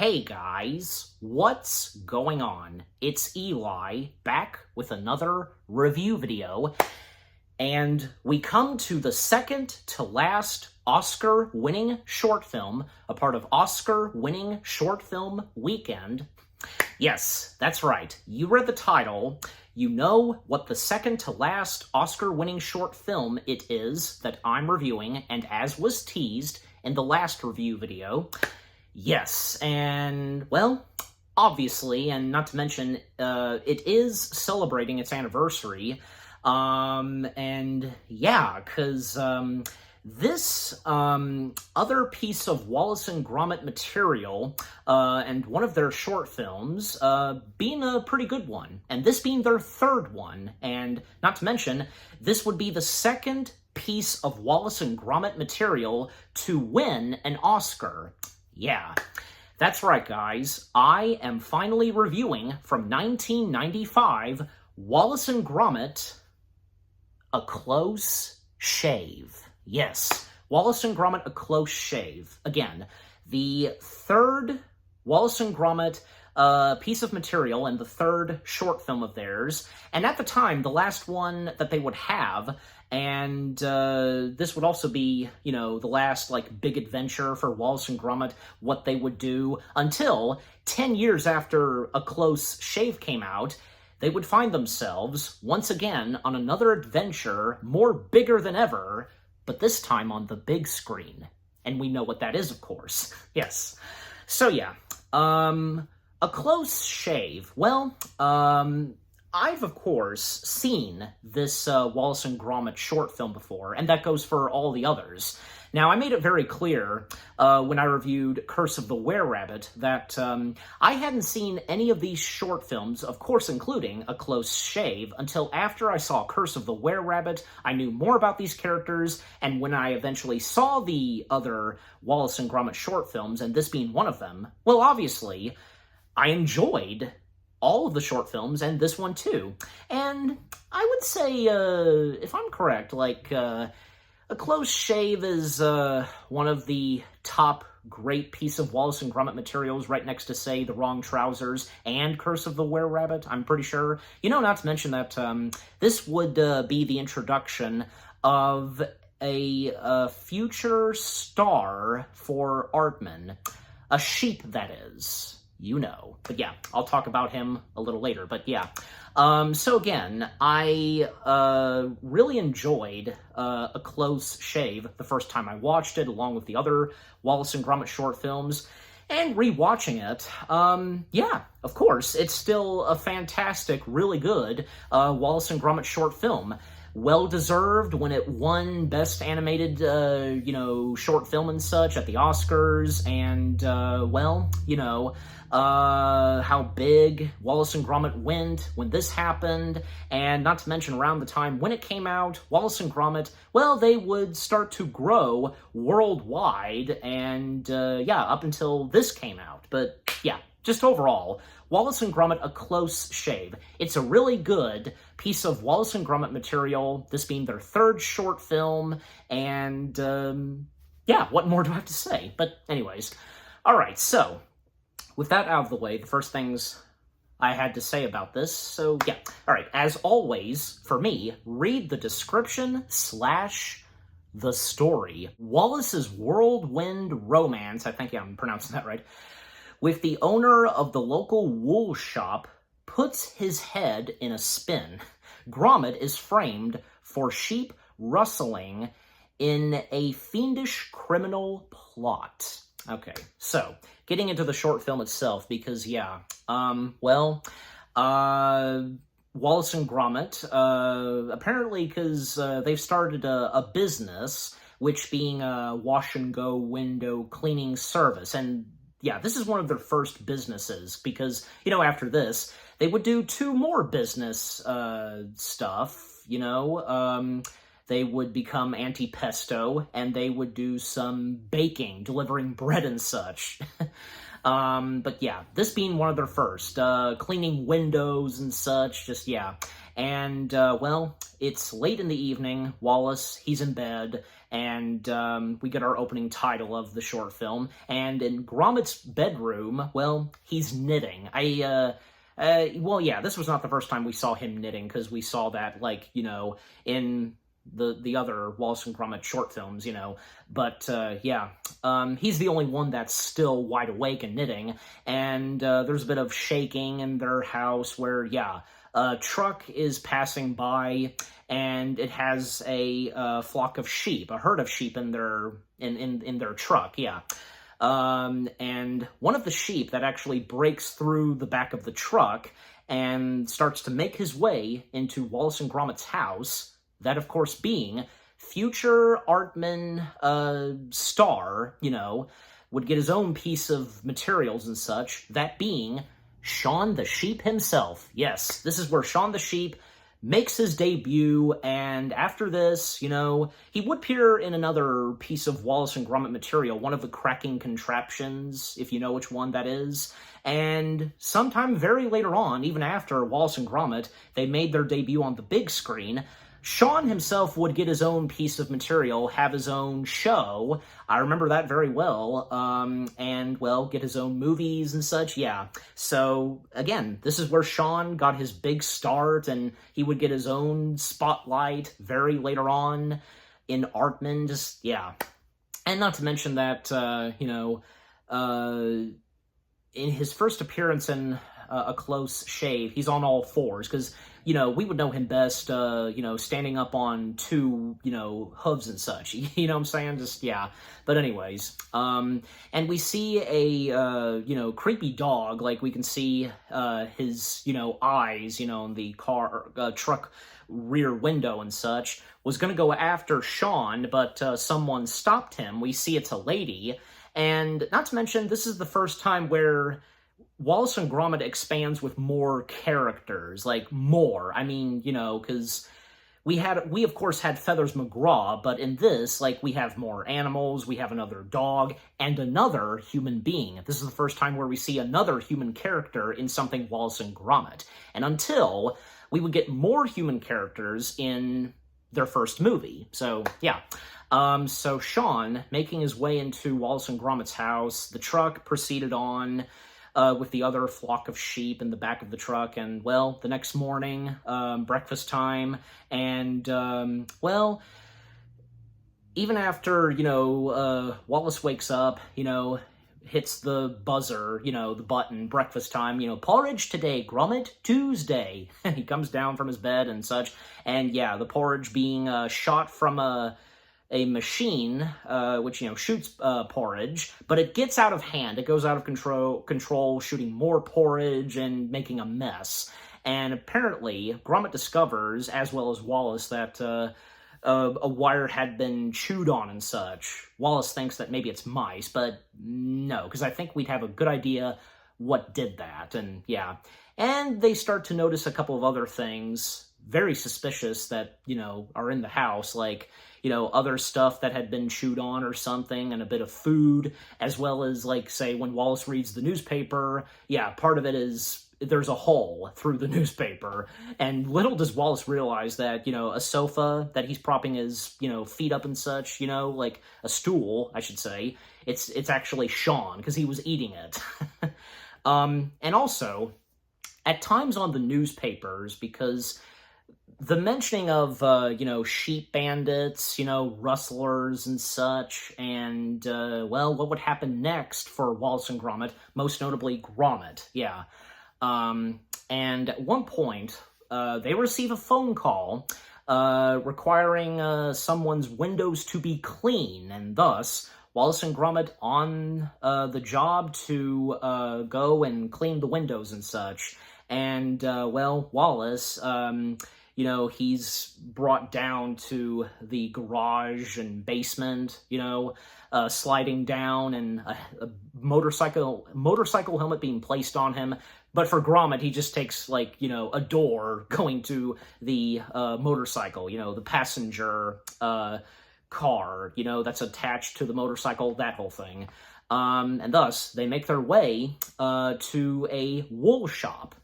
Hey guys, what's going on? It's Eli, back with another review video, and we come to the second to last Oscar-winning short film, a part of Oscar-winning short film weekend. Yes, that's right, you read the title, you know what the second to last Oscar-winning short film it is that I'm reviewing, and as was teased in the last review video. Yes, and, well, obviously, and not to mention, it is celebrating its anniversary, and yeah, because, this, other piece of Wallace and Gromit material, and one of their short films, being a pretty good one, and this being their third one, and not to mention, this would be the second piece of Wallace and Gromit material to win an Oscar. Yeah, that's right, guys. I am finally reviewing from 1995, Wallace and Gromit, A Close Shave. Yes, Wallace and Gromit, A Close Shave. Again, the third Wallace and Gromit piece of material and the third short film of theirs, and at the time, the last one that they would have, and this would also be, you know, the last, like, big adventure for Wallace and Gromit, what they would do, until 10 years after A Close Shave came out, they would find themselves, once again, on another adventure, more bigger than ever, but this time on the big screen. And we know what that is, of course. Yes. So, yeah. A Close Shave. Well, I've, of course, seen this Wallace and Gromit short film before, and that goes for all the others. Now, I made it very clear when I reviewed Curse of the Were-Rabbit that I hadn't seen any of these short films, of course including A Close Shave, until after I saw Curse of the Were-Rabbit. I knew more about these characters, and when I eventually saw the other Wallace and Gromit short films, and this being one of them, well, obviously, I enjoyed all of the short films, and this one too. And I would say, if I'm correct, like, A Close Shave is one of the top great piece of Wallace and Gromit materials, right next to, say, The Wrong Trousers and Curse of the Were-Rabbit, I'm pretty sure. You know, not to mention that this would be the introduction of a future star for Aardman. A sheep, that is. You know. But yeah, I'll talk about him a little later, but yeah. So again, I really enjoyed A Close Shave the first time I watched it, along with the other Wallace and Gromit short films, and rewatching it, yeah, of course, it's still a fantastic, really good Wallace and Gromit short film. Well-deserved when it won Best Animated, you know, short film and such at the Oscars, and, well, you know, how big Wallace and Gromit went when this happened, and not to mention around the time when it came out, Wallace and Gromit, well, they would start to grow worldwide, and, yeah, up until this came out, but, yeah, just overall, Wallace and Gromit, A Close Shave. It's a really good piece of Wallace and Gromit material, this being their third short film, and, yeah, what more do I have to say? But anyways, alright, so, with that out of the way, the first things I had to say about this, so yeah. Alright, as always, for me, read the description / the story. Wallace's whirlwind romance, I think I'm pronouncing that right, with the owner of the local wool shop puts his head in a spin. Gromit is framed for sheep rustling in a fiendish criminal plot. Okay, so, getting into the short film itself, because, yeah, well, Wallace and Gromit, apparently because they've started a business, which being a wash-and-go window cleaning service, and yeah, this is one of their first businesses, because, you know, after this, they would do 2 more business stuff, you know, they would become anti-pesto, and they would do some baking, delivering bread and such. But yeah, this being one of their first, cleaning windows and such, just, yeah. And, well, it's late in the evening. Wallace, he's in bed, and we get our opening title of the short film. And in Gromit's bedroom, well, he's knitting. Well, yeah, this was not the first time we saw him knitting, because we saw that, like, you know, in the other Wallace and Gromit short films, you know. But, yeah, he's the only one that's still wide awake and knitting. And there's a bit of shaking in their house where, yeah, a truck is passing by, and it has a flock of sheep, a herd of sheep in their truck, yeah. And one of the sheep that actually breaks through the back of the truck and starts to make his way into Wallace and Gromit's house, that, of course, being future Artman star, you know, would get his own piece of materials and such, that being Shaun the Sheep himself. Yes, this is where Shaun the Sheep makes his debut, and after this, you know, he would appear in another piece of Wallace and Gromit material, one of the cracking contraptions, if you know which one that is. And sometime very later on, even after Wallace and Gromit, they made their debut on the big screen, Shaun himself would get his own piece of material, have his own show. I remember that very well. And, well, get his own movies and such, yeah. So, again, this is where Shaun got his big start, and he would get his own spotlight very later on in Artman, just, yeah. And not to mention that, you know, in his first appearance in A Close Shave, he's on all fours, because, you know, we would know him best, you know, standing up on two, you know, hooves and such. You know what I'm saying? Just, yeah. But anyways, and we see a, you know, creepy dog. Like, we can see his, you know, eyes, you know, in the truck rear window and such. Was going to go after Shaun, but someone stopped him. We see it's a lady. And not to mention, this is the first time where Wallace and Gromit expands with more characters, like more. I mean, you know, because we of course had Feathers McGraw, but in this, like, we have more animals, we have another dog, and another human being. This is the first time where we see another human character in something Wallace and Gromit. And until we would get more human characters in their first movie. So, yeah. So Shaun, making his way into Wallace and Gromit's house, the truck proceeded on with the other flock of sheep in the back of the truck, and, well, the next morning, breakfast time, and, well, even after, you know, Wallace wakes up, you know, hits the buzzer, you know, the button, breakfast time, you know, porridge today, Gromit, Tuesday, and he comes down from his bed and such, and, yeah, the porridge being shot from a machine, which, you know, shoots porridge, but it gets out of hand. It goes out of control, shooting more porridge and making a mess. And apparently, Gromit discovers, as well as Wallace, that a wire had been chewed on and such. Wallace thinks that maybe it's mice, but no, because I think we'd have a good idea what did that, and yeah. And they start to notice a couple of other things very suspicious that, you know, are in the house, like, you know, other stuff that had been chewed on or something, and a bit of food, as well as, like, say, when Wallace reads the newspaper, yeah, part of it is there's a hole through the newspaper, and little does Wallace realize that, you know, a sofa that he's propping his, you know, feet up and such, you know, like a stool, I should say, it's actually Shaun, because he was eating it. And also, at times on the newspapers, because the mentioning of, you know, sheep bandits, you know, rustlers and such, and, well, what would happen next for Wallace and Gromit, most notably Gromit, yeah. And at one point, they receive a phone call requiring someone's windows to be clean, and thus, Wallace and Gromit on the job to go and clean the windows and such. And, well, Wallace, you know, he's brought down to the garage and basement, you know, sliding down, and a motorcycle helmet being placed on him. But for Gromit, he just takes, like, you know, a door going to the motorcycle, you know, the passenger car, you know, that's attached to the motorcycle, that whole thing. And thus, they make their way to a wool shop.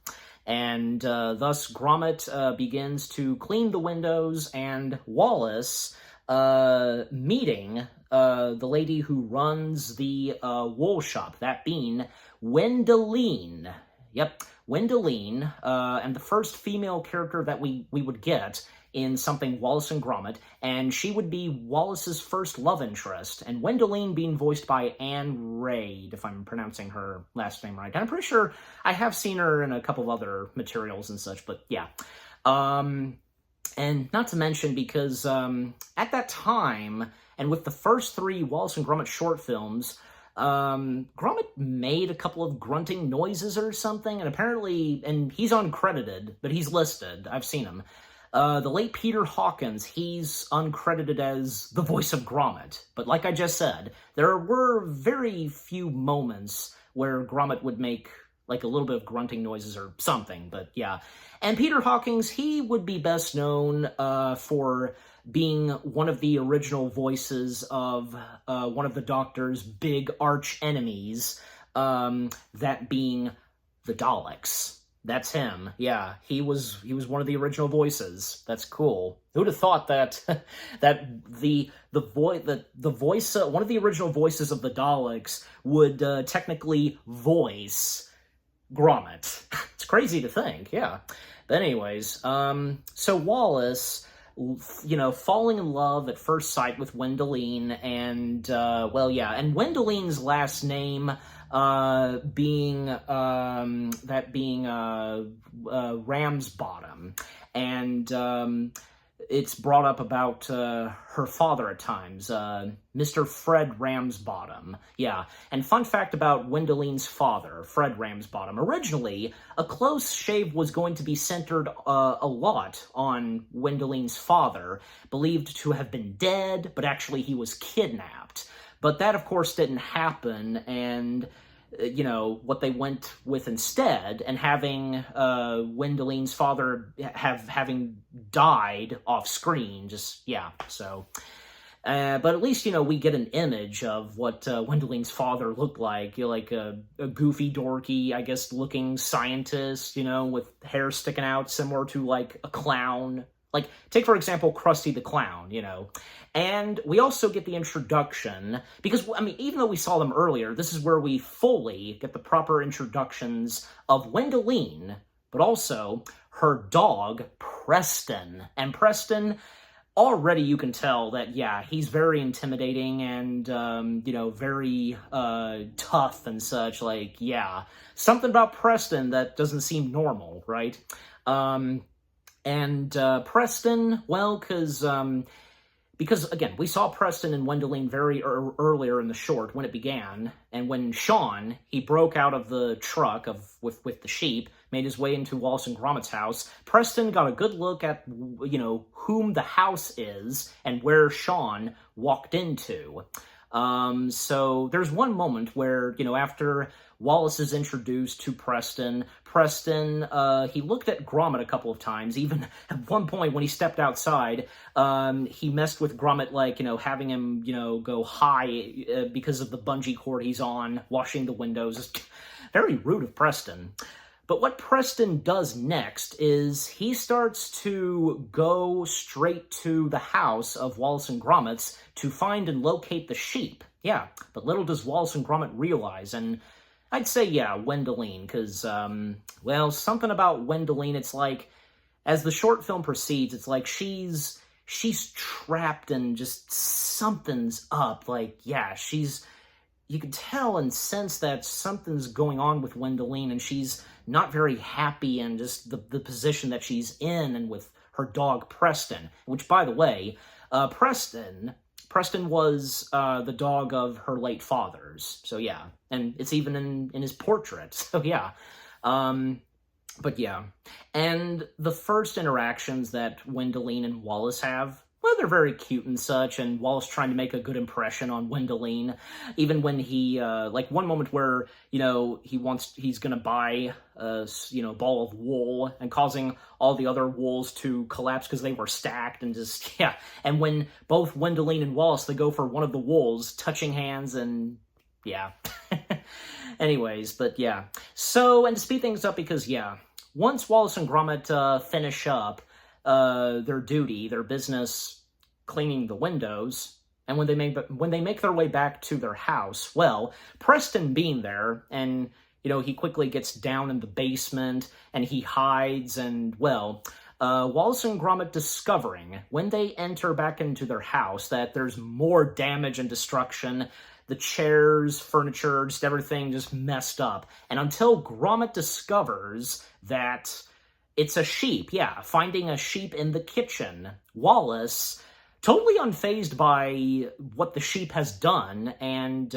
And thus Gromit begins to clean the windows, and Wallace meeting the lady who runs the wool shop, that being Wendolene. Yep, Wendolene, and the first female character that we would get in something Wallace and Gromit, and she would be Wallace's first love interest, and Wendolene being voiced by Anne Raid, if I'm pronouncing her last name right. And I'm pretty sure I have seen her in a couple of other materials and such, but yeah. And not to mention, because at that time, and with the first 3 Wallace and Gromit short films, Gromit made a couple of grunting noises or something, and apparently, and he's uncredited, but he's listed. I've seen him. The late Peter Hawkins, he's uncredited as the voice of Gromit. But like I just said, there were very few moments where Gromit would make like a little bit of grunting noises or something, but yeah. And Peter Hawkins, he would be best known for being one of the original voices of one of the Doctor's big arch enemies, that being the Daleks. That's him. Yeah, he was one of the original voices. That's cool. Who'd have thought that one of the original voices of the Daleks would technically voice Gromit. It's crazy to think, yeah. But anyways, so Wallace, falling in love at first sight with Wendolene, and, and Wendolene's last name, being Ramsbottom, and it's brought up about her father at times, Mr. Fred Ramsbottom. Yeah, and fun fact about Wendolene's father, Fred Ramsbottom. Originally, A Close Shave was going to be centered a lot on Wendolene's father, believed to have been dead, but actually he was kidnapped. But that, of course, didn't happen, and, what they went with instead, and having Wendolene's father having died off-screen, so... but at least, we get an image of what Wendolene's father looked like, like a goofy, dorky, I guess, looking scientist, with hair sticking out, similar to, like, a clown. Like, take, for example, Krusty the Clown, And we also get the introduction, because, even though we saw them earlier, this is where we fully get the proper introductions of Wendolene, but also her dog, Preston. And Preston, already you can tell that, yeah, he's very intimidating and, very tough and such. Like, yeah, something about Preston that doesn't seem normal, right? Preston, well, because, again, we saw Preston and Wendolene very earlier in the short when it began, and when Shaun, he broke out of the truck with the sheep, made his way into Wallace and Gromit's house, Preston got a good look at, whom the house is and where Shaun walked into. So there's one moment where, after Wallace is introduced to Preston, he looked at Gromit a couple of times. Even at one point when he stepped outside, he messed with Gromit, like, having him, go high because of the bungee cord he's on, washing the windows. It's very rude of Preston. But what Preston does next is he starts to go straight to the house of Wallace and Gromit's to find and locate the sheep. Yeah, but little does Wallace and Gromit realize, and I'd say, yeah, Wendolene, because, something about Wendolene, it's like, as the short film proceeds, it's like she's trapped and just something's up. Like, yeah, you can tell and sense that something's going on with Wendolene, and she's not very happy in just the position that she's in, and with her dog Preston, which, by the way, Preston was the dog of her late father's, so yeah, and it's even in his portrait, so yeah. But yeah, and the first interactions that Wendolene and Wallace have, well, they're very cute and such, and Wallace trying to make a good impression on Wendolene, even when he, like one moment where, he's gonna buy a, ball of wool, and causing all the other wools to collapse because they were stacked, and just, yeah, and when both Wendolene and Wallace, they go for one of the wools, touching hands, and, yeah. Anyways, but yeah. So, and to speed things up, because, yeah, once Wallace and Gromit finish up their duty, their business, cleaning the windows, and when they make their way back to their house, well, Preston being there, and he quickly gets down in the basement and he hides, and well, Wallace and Gromit discovering when they enter back into their house that there's more damage and destruction. The chairs, furniture, just everything just messed up. And until Gromit discovers that it's a sheep, finding a sheep in the kitchen, Wallace, totally unfazed by what the sheep has done, and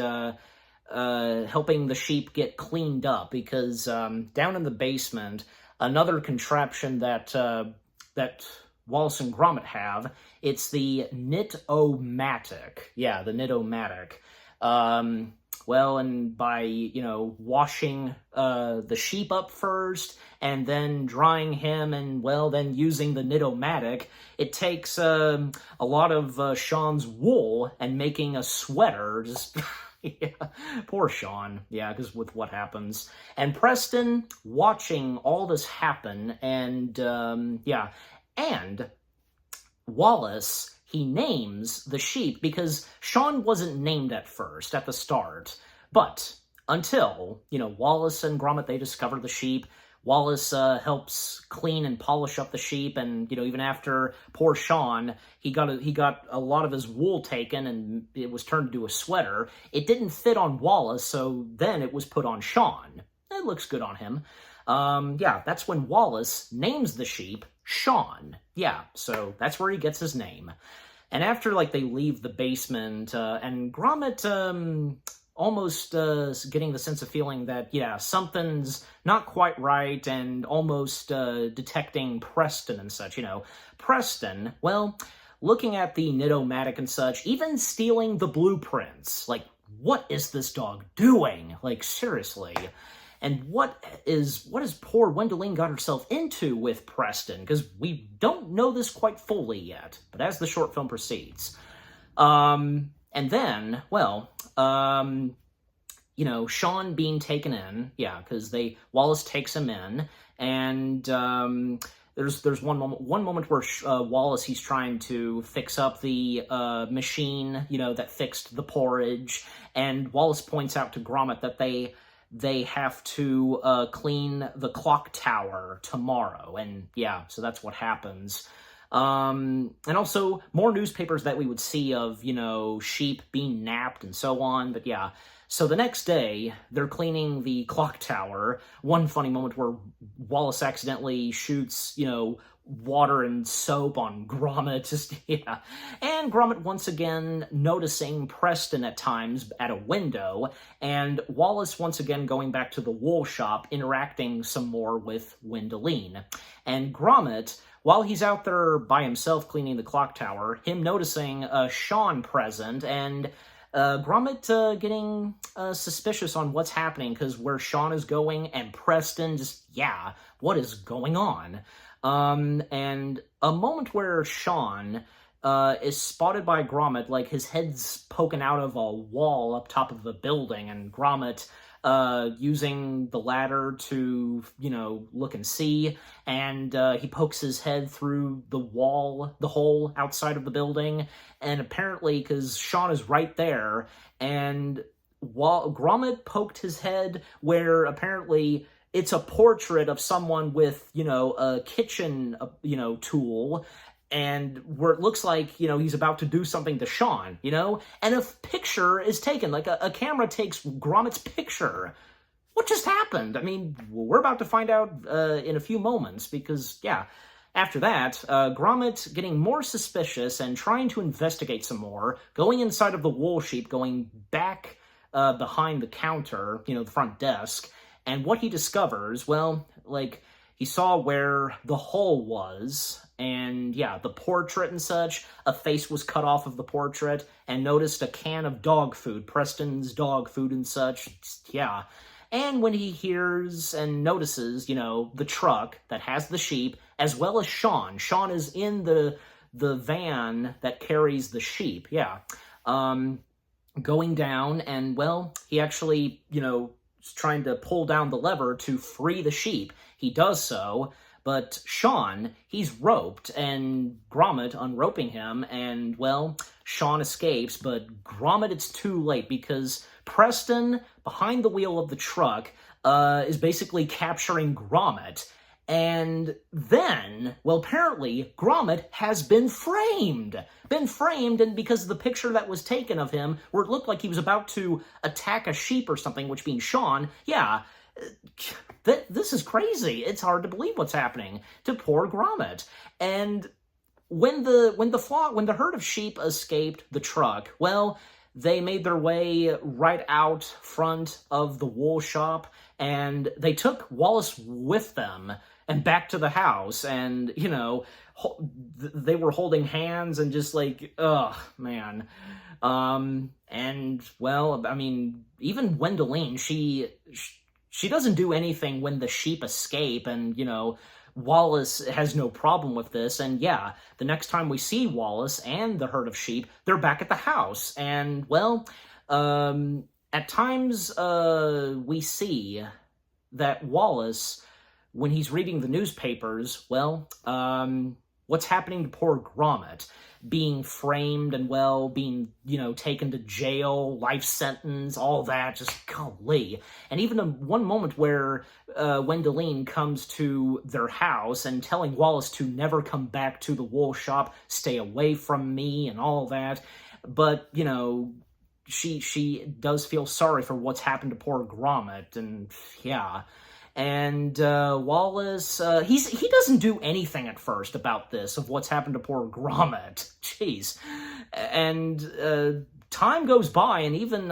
helping the sheep get cleaned up, because down in the basement, another contraption that Wallace and Gromit have, it's the Knit-O-Matic. Yeah, the Knit-O-Matic. Well, and by, washing the sheep up first, and then drying him, and, well, then using the Knit-O-Matic, it takes a lot of Shaun's wool and making a sweater. Just, yeah, poor Shaun. Yeah, because with what happens. And Preston watching all this happen, and, and Wallace, he names the sheep, because Shaun wasn't named at first, at the start, but until, Wallace and Gromit, they discover the sheep. Wallace helps clean and polish up the sheep, and, even after poor Shaun, he got a lot of his wool taken, and it was turned into a sweater. It didn't fit on Wallace, so then it was put on Shaun. It looks good on him. That's when Wallace names the sheep Shaun. Yeah, so that's where he gets his name. And after, they leave the basement, and Gromit, almost getting the sense of feeling that, something's not quite right, and almost detecting Preston and such, Preston, well, looking at the Knit-O-Matic and such, even stealing the blueprints. What is this dog doing? Seriously. And what has poor Wendolene got herself into with Preston? Because we don't know this quite fully yet, but as the short film proceeds. And then, well, Shaun being taken in, because Wallace takes him in, and there's one moment where Wallace, he's trying to fix up the machine, that fixed the porridge, and Wallace points out to Gromit that they have to clean the clock tower tomorrow, and so that's what happens. And also more newspapers that we would see of, sheep being napped and so on, but so the next day, they're cleaning the clock tower. One funny moment where Wallace accidentally shoots, water and soap on Gromit, And Gromit once again noticing Preston at times at a window, and Wallace once again going back to the wool shop, interacting some more with Wendolene. And Gromit, while he's out there by himself cleaning the clock tower, him noticing Shaun present, and Gromit getting suspicious on what's happening, because where Shaun is going, and Preston just, what is going on? And a moment where Shaun is spotted by Gromit, his head's poking out of a wall up top of the building, and Gromit using the ladder to, look and see, and he pokes his head through the hole outside of the building, and apparently, because Shaun is right there, and while Gromit poked his head where apparently it's a portrait of someone with, a kitchen, tool, and where it looks like, he's about to do something to Shaun, and a picture is taken, a camera takes Gromit's picture. What just happened? I mean, we're about to find out in a few moments, because, after that, Gromit getting more suspicious and trying to investigate some more, going inside of the wool sheep, going back behind the counter, the front desk, and what he discovers, well, he saw where the hole was, and the portrait and such, a face was cut off of the portrait, and noticed a can of dog food, Preston's dog food and such, And when he hears and notices, the truck that has the sheep, as well as Shaun is in the van that carries the sheep, going down, and, well, he actually, trying to pull down the lever to free the sheep. He does so, but Shaun, he's roped, and Gromit unroping him, and, well, Shaun escapes, but Gromit, it's too late, because Preston, behind the wheel of the truck, is basically capturing Gromit. And then, well, apparently, Gromit has been framed. And because of the picture that was taken of him, where it looked like he was about to attack a sheep or something, which being Shaun, yeah, this is crazy. It's hard to believe what's happening to poor Gromit. And when the herd of sheep escaped the truck, well, they made their way right out front of the wool shop, and they took Wallace with them and back to the house, and, you know, they were holding hands and just like, ugh, man. And, well, I mean, even Wendolene, she doesn't do anything when the sheep escape, and, you know, Wallace has no problem with this, and yeah, the next time we see Wallace and the herd of sheep, they're back at the house, and, well, at times, we see that Wallace, when he's reading the newspapers, well, what's happening to poor Gromit? Being framed and, well, being, you know, taken to jail, life sentence, all that, just golly. And even one moment where Wendolene comes to their house and telling Wallace to never come back to the wool shop, stay away from me, and all that. But, you know, she does feel sorry for what's happened to poor Gromit, and yeah. And Wallace, he doesn't do anything at first about this, of what's happened to poor Gromit. Jeez. And time goes by, and even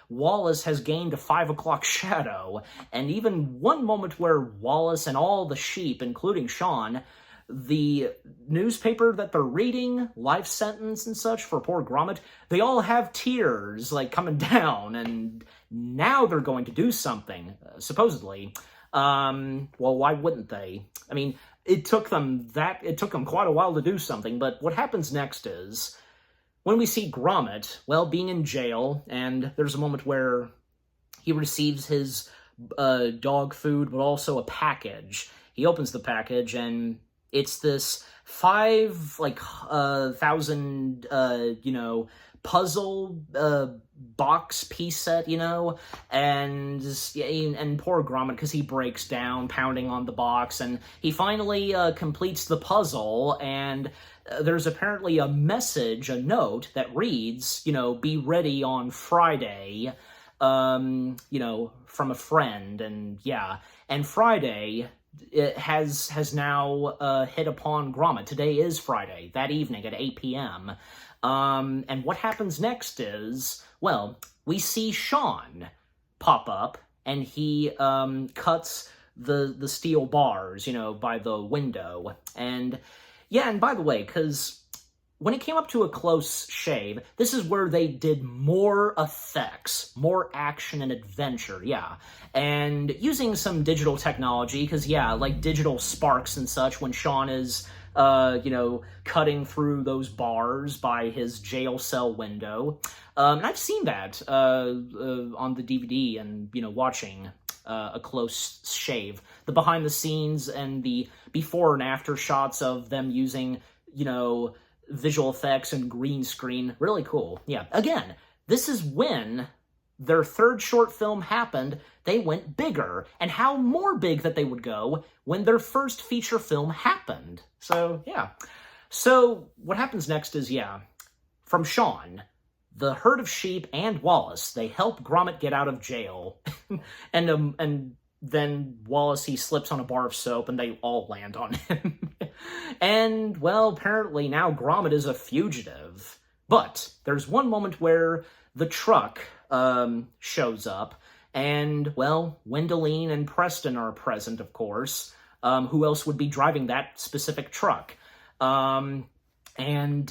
Wallace has gained a 5 o'clock shadow. And even one moment where Wallace and all the sheep, including Shaun, the newspaper that they're reading, life sentence and such for poor Gromit, they all have tears, like, coming down, and now they're going to do something, supposedly. Well, why wouldn't they? I mean, it took them quite a while to do something, but what happens next is, when we see Gromit, well, being in jail, and there's a moment where he receives his dog food, but also a package. He opens the package, and it's this 5,000, you know, puzzle box piece set, you know, and poor Gromit, because he breaks down, pounding on the box, and he finally completes the puzzle, and there's apparently a message, a note, that reads, you know, be ready on Friday, you know, from a friend, and yeah, and Friday it has now hit upon Gromit. Today is Friday, that evening at 8 p.m., and what happens next is, well, we see Shaun pop up, and he cuts the steel bars, you know, by the window. And yeah, and by the way, because when it came up to a close shave, this is where they did more effects, more action and adventure, yeah. And using some digital technology, because yeah, like digital sparks and such, when Shaun is you know, cutting through those bars by his jail cell window. And I've seen that on the DVD, and, you know, watching a close shave. The behind the scenes and the before and after shots of them using, you know, visual effects and green screen. Really cool. Yeah. Again, this is when their third short film happened. They went bigger, and how more big that they would go when their first feature film happened. So, yeah. So, what happens next is, yeah, from Shaun, the herd of sheep and Wallace, they help Gromit get out of jail. and then Wallace, he slips on a bar of soap, and they all land on him. And, well, apparently now Gromit is a fugitive. But there's one moment where the truck shows up, and, well, Wendolene and Preston are present, of course. Who else would be driving that specific truck? You know, and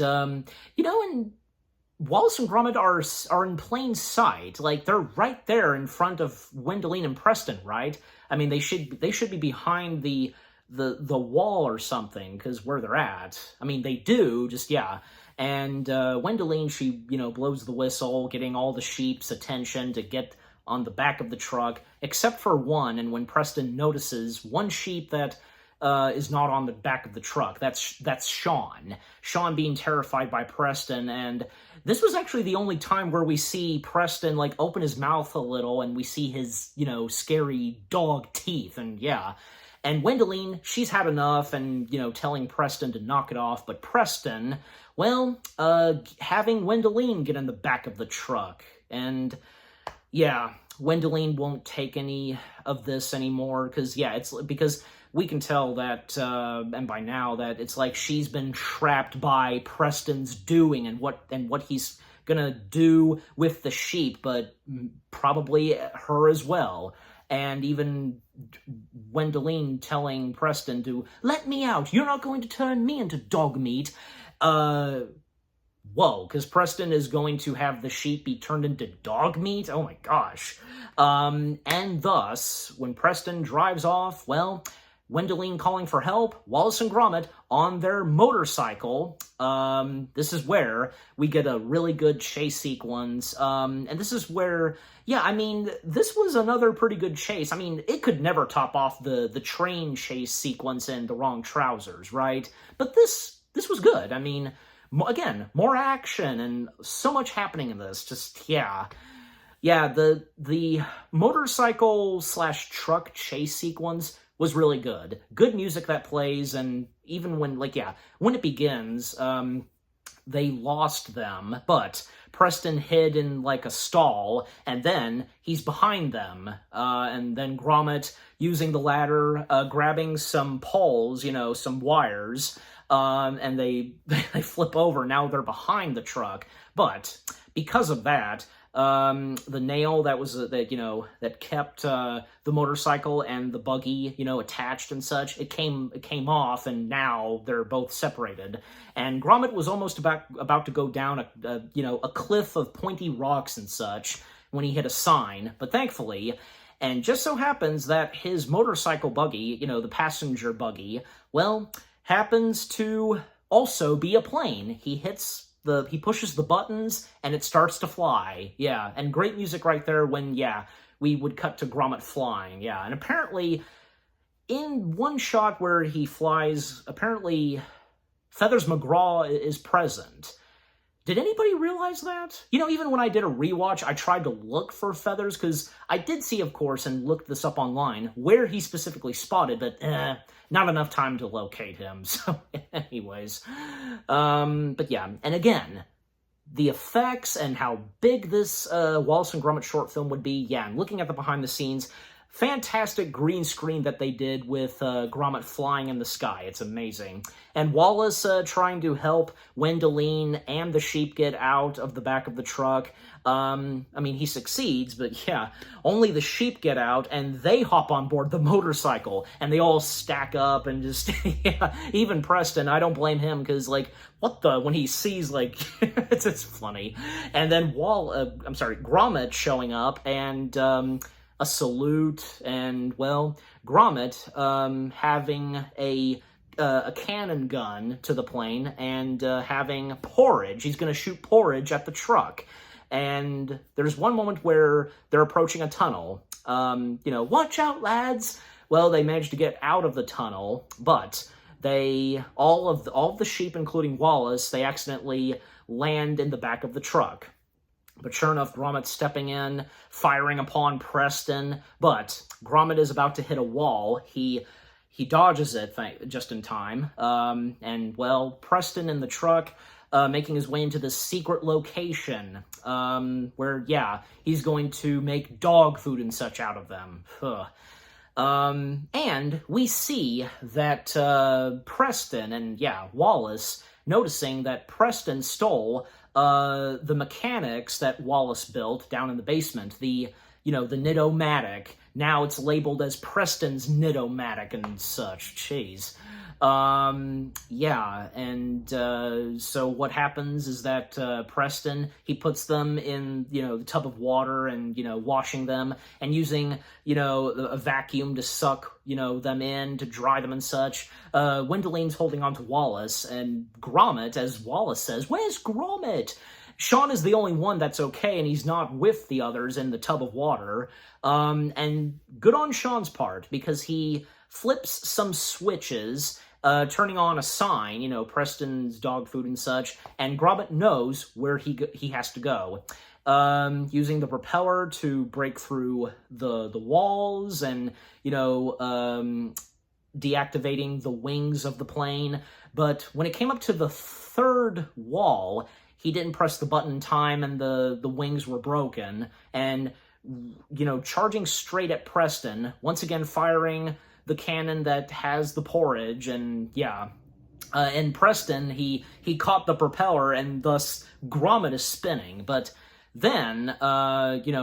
Wallace and Gromit are in plain sight. Like, they're right there in front of Wendolene and Preston, right? I mean, they should be behind the wall or something, because where they're at. I mean, they do, just, yeah. And Wendolene, she, you know, blows the whistle, getting all the sheep's attention to get on the back of the truck, except for one, and when Preston notices one sheep that is not on the back of the truck. That's Shaun. Shaun being terrified by Preston, and this was actually the only time where we see Preston, like, open his mouth a little, and we see his, scary dog teeth, and yeah. And Wendolene, she's had enough, and, telling Preston to knock it off, but Preston, well, having Wendolene get in the back of the truck, and yeah, Wendolene won't take any of this anymore, because we can tell that, and by now, that it's like she's been trapped by Preston's doing and what he's gonna do with the sheep, but probably her as well. And even Wendolene telling Preston to, let me out, you're not going to turn me into dog meat. Whoa, because Preston is going to have the sheep be turned into dog meat? Oh my gosh. And thus, when Preston drives off, well, Wendolene calling for help, Wallace and Gromit on their motorcycle. This is where we get a really good chase sequence. And this is where, yeah, I mean, this was another pretty good chase. I mean, it could never top off the train chase sequence in The Wrong Trousers, right? But this was good. I mean, again, more action and so much happening in this. Just, yeah. Yeah, the motorcycle / truck chase sequence was really good. Good music that plays, and even when, when it begins, they lost them, but Preston hid in, a stall, and then he's behind them, and then Gromit, using the ladder, grabbing some poles, some wires, and they flip over. Now they're behind the truck, but because of that, the nail that was that kept the motorcycle and the buggy attached and such, it came off, and now they're both separated. And Gromit was almost about to go down a cliff of pointy rocks and such when he hit a sign, but thankfully, and just so happens that his motorcycle buggy, the passenger buggy, well, happens to also be a plane. He pushes the buttons, and it starts to fly. Yeah, and great music right there when, we would cut to Gromit flying. Yeah, and apparently, in one shot where he flies, apparently, Feathers McGraw is present. Did anybody realize that? Even when I did a rewatch, I tried to look for Feathers, because I did see, of course, and looked this up online, where he specifically spotted, but not enough time to locate him. So, anyways. But yeah, and again, the effects and how big this Wallace and Gromit short film would be, yeah, and looking at the behind the scenes, fantastic green screen that they did with Gromit flying in the sky. It's amazing. And Wallace trying to help Wendolene and the sheep get out of the back of the truck. I mean, he succeeds, but yeah, only the sheep get out, and they hop on board the motorcycle, and they all stack up, and just, yeah, even Preston, I don't blame him, because, when he sees, it's funny. And then Gromit showing up, and, a salute, and, well, Gromit having a cannon gun to the plane, and having porridge. He's going to shoot porridge at the truck. And there's one moment where they're approaching a tunnel. Watch out, lads! Well, they managed to get out of the tunnel, but all of the sheep, including Wallace, they accidentally land in the back of the truck. But sure enough, Gromit's stepping in, firing upon Preston, but Gromit is about to hit a wall. He dodges it just in time, and, well, Preston in the truck, making his way into this secret location, where, yeah, he's going to make dog food and such out of them. And we see that Preston and, yeah, Wallace, noticing that Preston stole the mechanics that Wallace built down in the basement, the Nidomatic. Now it's labeled as Preston's Nidomatic and such. Jeez. Yeah, and so what happens is that Preston, he puts them in, the tub of water and, washing them and using, a vacuum to suck, them in, to dry them and such. Wendolene's holding on to Wallace, and Gromit, as Wallace says, "Where's Gromit?" Shaun is the only one that's okay, and he's not with the others in the tub of water. And good on Shaun's part, because he flips some switches, turning on a sign, Preston's dog food and such, and Gromit knows where he has to go. Using the propeller to break through the walls and, deactivating the wings of the plane. But when it came up to the third wall, he didn't press the button in time, and the wings were broken. And, charging straight at Preston, once again firing the cannon that has the porridge, and and Preston, he caught the propeller, and thus Gromit is spinning. But then,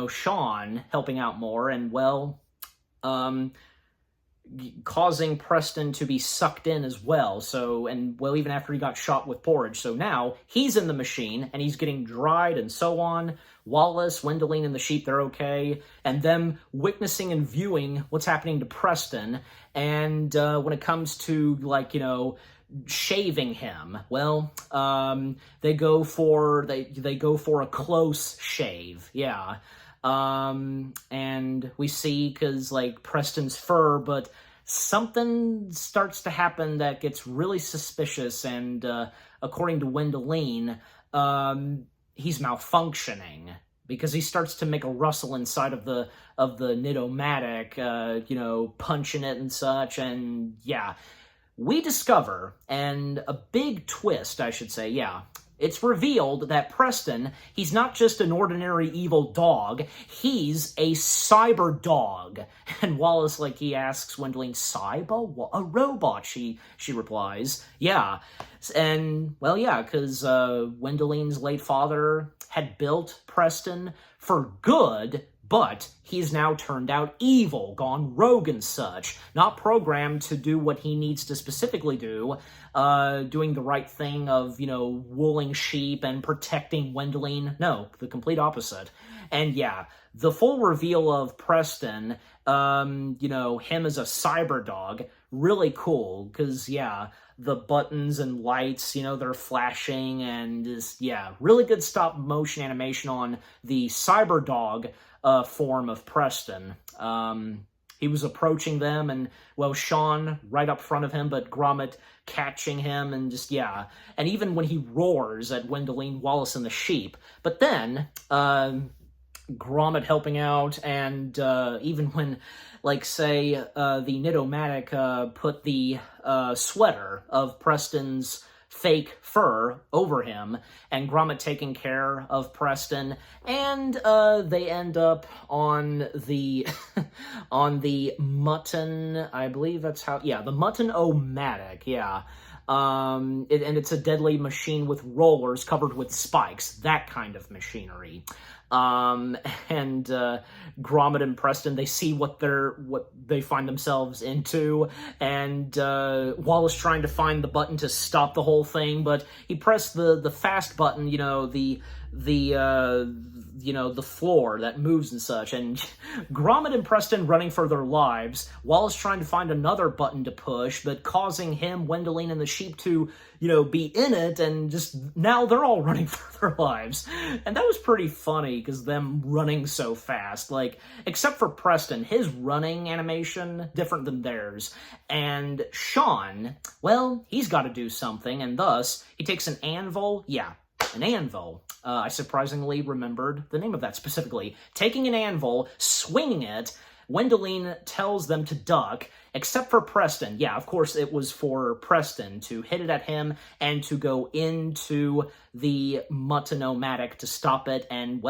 Shaun helping out more, and, causing Preston to be sucked in as well. So, even after he got shot with porridge. So now he's in the machine, and he's getting dried and so on. Wallace, Wendolene, and the sheep, they're okay. And them witnessing and viewing what's happening to Preston. And when it comes to, shaving him, they go for a close shave. Yeah. And we see, because, Preston's fur, but something starts to happen that gets really suspicious, and, according to Wendolene, he's malfunctioning, because he starts to make a rustle inside of the Nidomatic, punching it and such, and, we discover, and a big twist, I should say, it's revealed that Preston, he's not just an ordinary evil dog, he's a cyber dog. And Wallace, he asks Wendolene, cyber? A robot, she replies. Yeah. And, because Wendolene's late father had built Preston for good, but he's now turned out evil, gone rogue and such, not programmed to do what he needs to specifically do, doing the right thing of, wooling sheep and protecting Wendolene. No, the complete opposite. And the full reveal of Preston, him as a cyber dog, really cool, because, the buttons and lights, they're flashing, and just, really good stop motion animation on the cyber dog form of Preston. He was approaching them, and, Shaun right up front of him, but Gromit catching him, and just, and even when he roars at Wendolene, Wallace, and the sheep. But then, Gromit helping out, and even when, say, the Nidomatic put the sweater of Preston's fake fur over him, and Gromit taking care of Preston, and they end up on the on the mutton, I believe that's how, the mutton-o-matic, and it's a deadly machine with rollers covered with spikes, that kind of machinery. And Gromit and Preston, they see what they find themselves into, and Wallace trying to find the button to stop the whole thing, but he pressed the fast button, the floor that moves and such, and Gromit and Preston running for their lives, Wallace trying to find another button to push, but causing him, Wendolene, and the sheep to, be in it, and just, now they're all running for their lives. And that was pretty funny, because them running so fast, except for Preston, his running animation, different than theirs. And Shaun, he's got to do something, and thus, he takes an anvil, an anvil. I surprisingly remembered the name of that specifically. Taking an anvil, swinging it, Wendolene tells them to duck, except for Preston. Of course, it was for Preston to hit it at him and to go into the mutton-o-matic to stop it, and,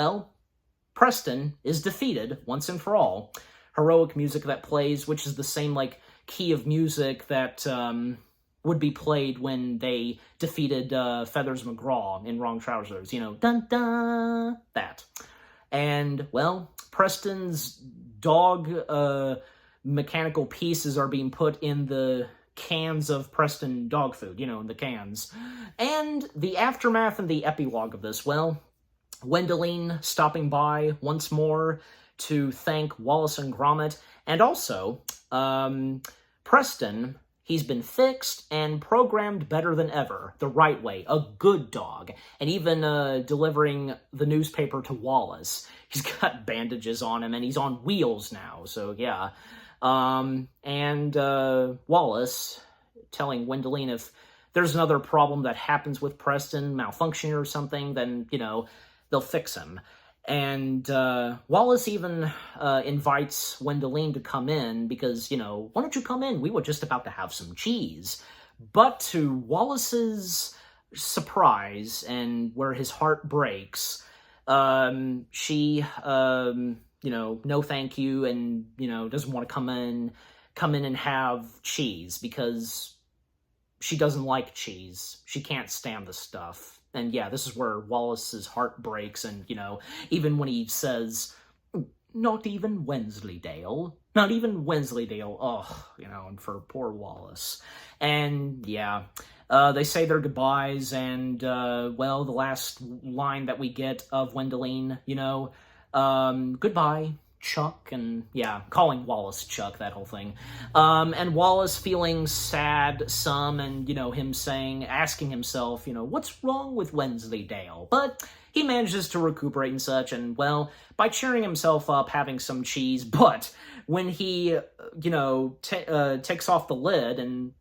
Preston is defeated once and for all. Heroic music that plays, which is the same, key of music that, would be played when they defeated Feathers McGraw in Wrong Trousers, dun-dun, that. And, Preston's dog mechanical pieces are being put in the cans of Preston dog food, in the cans. And the aftermath and the epilogue of this, Wendolene stopping by once more to thank Wallace and Gromit, and also, Preston, He's been fixed and programmed better than ever, the right way, a good dog, and even delivering the newspaper to Wallace. He's got bandages on him, and he's on wheels now, so yeah. Wallace telling Wendolene if there's another problem that happens with Preston, malfunctioning or something, then, they'll fix him. And Wallace even invites Wendolene to come in because, why don't you come in? We were just about to have some cheese. But to Wallace's surprise and where his heart breaks, she, no thank you and, doesn't want to come in and have cheese because she doesn't like cheese. She can't stand the stuff. And yeah, this is where Wallace's heart breaks, and, even when he says, not even Wensleydale, and for poor Wallace. And yeah, they say their goodbyes, and, the last line that we get of Wendolene, goodbye, Chuck, and yeah, calling Wallace Chuck, that whole thing. And Wallace feeling sad some, and, him asking himself, what's wrong with Wensleydale? But he manages to recuperate and such, and, by cheering himself up, having some cheese, but when he, takes off the lid and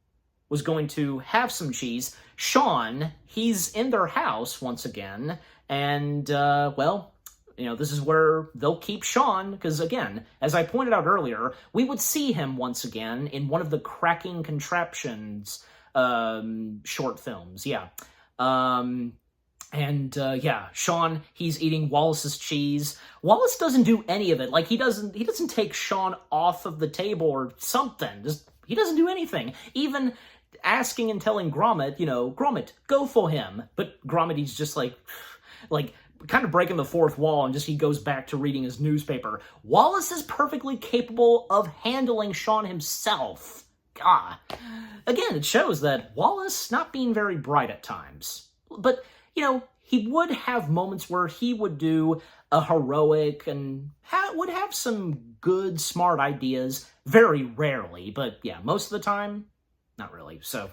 was going to have some cheese, Shaun, he's in their house once again, and, this is where they'll keep Shaun, because again, as I pointed out earlier, we would see him once again in one of the Cracking Contraptions short films, yeah. Shaun, he's eating Wallace's cheese. Wallace doesn't do any of it. Like, he doesn't take Shaun off of the table or something. He doesn't do anything. Even asking and telling Gromit, Gromit, go for him. But Gromit, he's just like kind of breaking the fourth wall, and he goes back to reading his newspaper. Wallace is perfectly capable of handling Shaun himself. God. Again, it shows that Wallace not being very bright at times. But, he would have moments where he would do a heroic and would have some good, smart ideas. Very rarely, but yeah, most of the time, not really. So,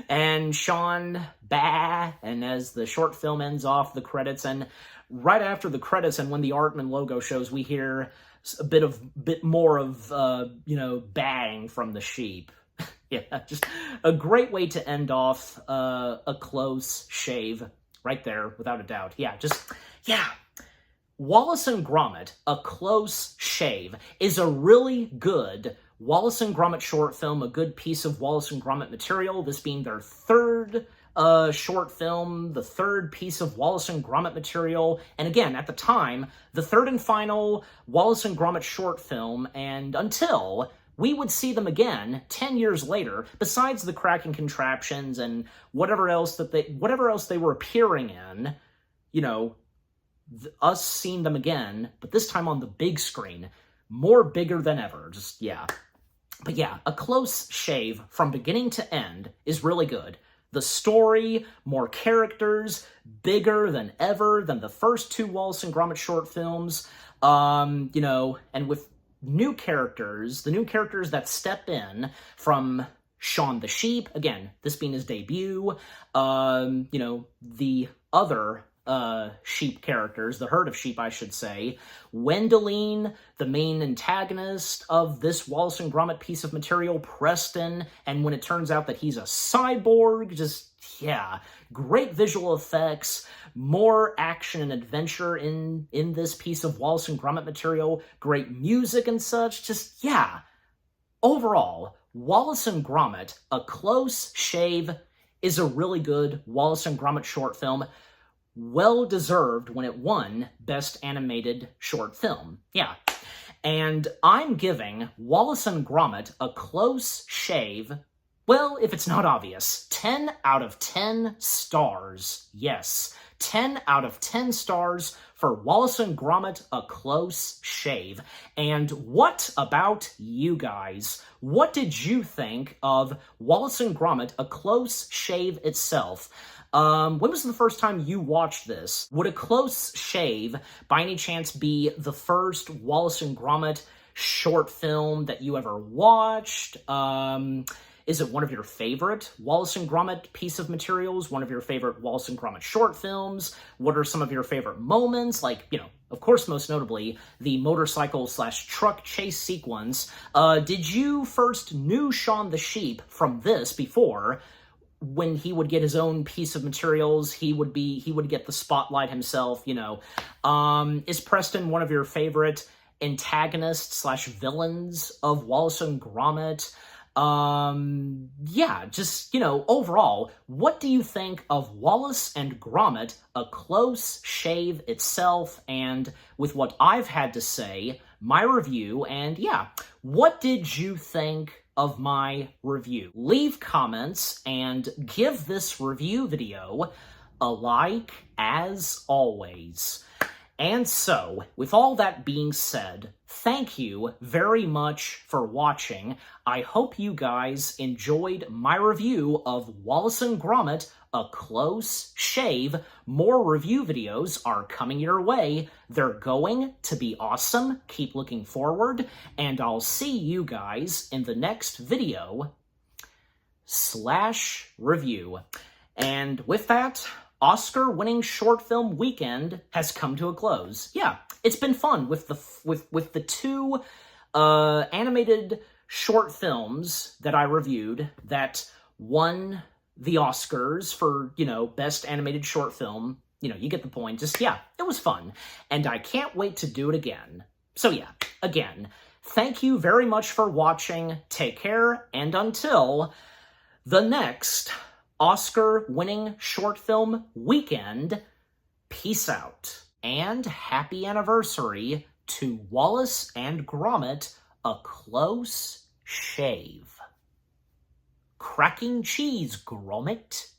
and Shaun, bah, and as the short film ends off, the credits, and right after the credits and when the art and logo shows, we hear a bit more of, bang from the sheep. Yeah, just a great way to end off a close shave right there, without a doubt. Wallace and Gromit, A Close Shave, is a really good Wallace and Gromit short film, a good piece of Wallace and Gromit material, this being their third short film, the third piece of Wallace and Gromit material, and again, at the time, the third and final Wallace and Gromit short film, and until we would see them again 10 years later, besides the Cracking Contraptions and whatever else they were appearing in, us seeing them again, but this time on the big screen, more bigger than ever, But yeah, A Close Shave from beginning to end is really good. The story, more characters, bigger than ever than the first two Wallace and Gromit short films, and with new characters, the new characters that step in from Shaun the Sheep, again, this being his debut, the other sheep characters, the herd of sheep, I should say, Wendolene, the main antagonist of this Wallace and Gromit piece of material, Preston, and when it turns out that he's a cyborg, great visual effects, more action and adventure in this piece of Wallace and Gromit material, great music and such, overall, Wallace and Gromit, A Close Shave is a really good Wallace and Gromit short film, well-deserved when it won Best Animated Short Film. And I'm giving Wallace and Gromit, A Close Shave, well, if it's not obvious, 10 out of 10 stars. Yes, 10 out of 10 stars for Wallace and Gromit, A Close Shave. And what about you guys? What did you think of Wallace and Gromit, A Close Shave itself? When was the first time you watched this? Would A Close Shave, by any chance, be the first Wallace and Gromit short film that you ever watched? Is it one of your favorite Wallace and Gromit piece of materials? One of your favorite Wallace and Gromit short films? What are some of your favorite moments? Like, you know, of course, most notably, the motorcycle/truck chase sequence. Did you first knew Shaun the Sheep from this before? When he would get his own piece of materials, he would get the spotlight himself, you know. Is Preston one of your favorite antagonists/villains of Wallace and Gromit? Yeah, just, you know, overall, what do you think of Wallace and Gromit, a close shave itself, and with what I've had to say, my review, and yeah, what did you think of my review? Leave comments and give this review video a like as always. And so, with all that being said, thank you very much for watching. I hope you guys enjoyed my review of Wallace and Gromit, a close shave. More review videos are coming your way. They're going to be awesome. Keep looking forward, and I'll see you guys in the next video/review. And with that, Oscar-winning short film weekend has come to a close. Yeah, it's been fun with the two animated short films that I reviewed that won the Oscars for, you know, best animated short film. You know, you get the point. Just, yeah, it was fun. And I can't wait to do it again. So yeah, again, thank you very much for watching. Take care, and until the next Oscar-winning short film weekend, peace out. And happy anniversary to Wallace and Gromit, a close shave. Cracking cheese, Gromit.